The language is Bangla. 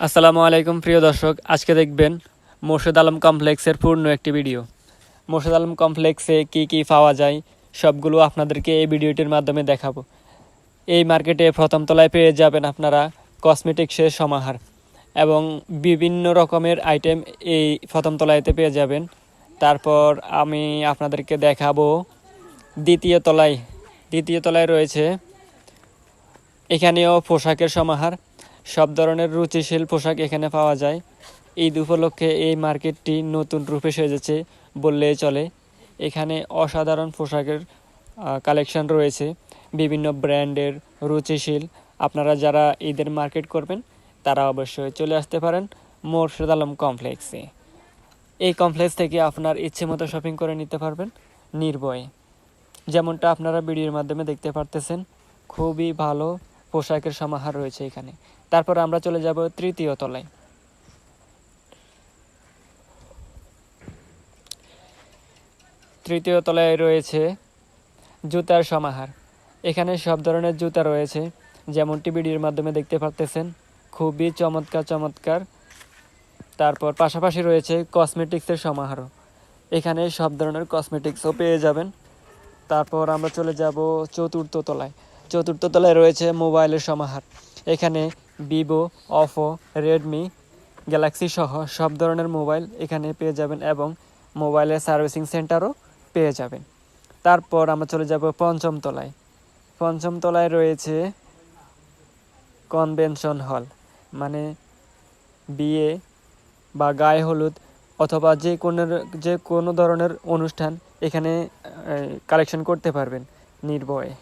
আসসালামু আলাইকুম প্রিয় দর্শক, আজকে দেখবেন মোর্শেদ আলম কমপ্লেক্সের পূর্ণ একটি ভিডিও। মোর্শেদ আলম কমপ্লেক্সে কি কি পাওয়া যায় সবগুলো আপনাদেরকে এই ভিডিওটির মাধ্যমে দেখাবো। এই মার্কেটে প্রথম তলায় পেয়ে যাবেন আপনারা কসমেটিক্সের সমাহার এবং বিভিন্ন রকমের আইটেম এই প্রথম তলায়তে পেয়ে যাবেন। তারপর আমি আপনাদেরকে দেখাবো দ্বিতীয় তলায় রয়েছে, এখানেও পোশাকের সমাহার, সব ধরনের রুচিশীল পোশাক এখানে পাওয়া যায়। ঈদ উপলক্ষে এই মার্কেটটি নতুন রূপে সেজেছে বললেই চলে। এখানে অসাধারণ পোশাকের কালেকশন রয়েছে, বিভিন্ন ব্র্যান্ডের রুচিশীল। আপনারা যারা ঈদের মার্কেট করবেন তারা অবশ্যই চলে আসতে পারেন মোর্শেদ আলম কমপ্লেক্সে। এই কমপ্লেক্স থেকে আপনার ইচ্ছে মতো শপিং করে নিতে পারবেন নির্ভয়ে। যেমনটা আপনারা ভিডিওর মাধ্যমে দেখতে পারতেছেন, খুবই ভালো পোশাকের সমাহার রয়েছে এখানে। তারপর আমরা চলে যাব তৃতীয় তলায়। তৃতীয় তলায় রয়েছে জুতার সমাহার। এখানে সব ধরনের জুতা রয়েছে, যেমনটি ভিডিওর মাধ্যমে দেখতে পারতেছেন, খুবই চমৎকার। তারপর পাশাপাশি রয়েছে কসমেটিক্সের সমাহারও, এখানে সব ধরনের কসমেটিক্সও পেয়ে যাবেন। তারপর আমরা চলে যাব চতুর্থ তলায় রয়েছে মোবাইলের সমাহার। এখানে ভিভো, অপো, রেডমি, গ্যালাক্সি সহ সব ধরনের মোবাইল এখানে পেয়ে যাবেন এবং মোবাইলের সার্ভিসিং সেন্টারও পেয়ে যাবেন। তারপর আমরা চলে যাব পঞ্চম তলায় রয়েছে কনভেনশন হল, মানে বিয়ে বা গায়ে হলুদ অথবা যে কোনো ধরনের অনুষ্ঠান এখানে কালেকশন করতে পারবেন নির্ভয়ে।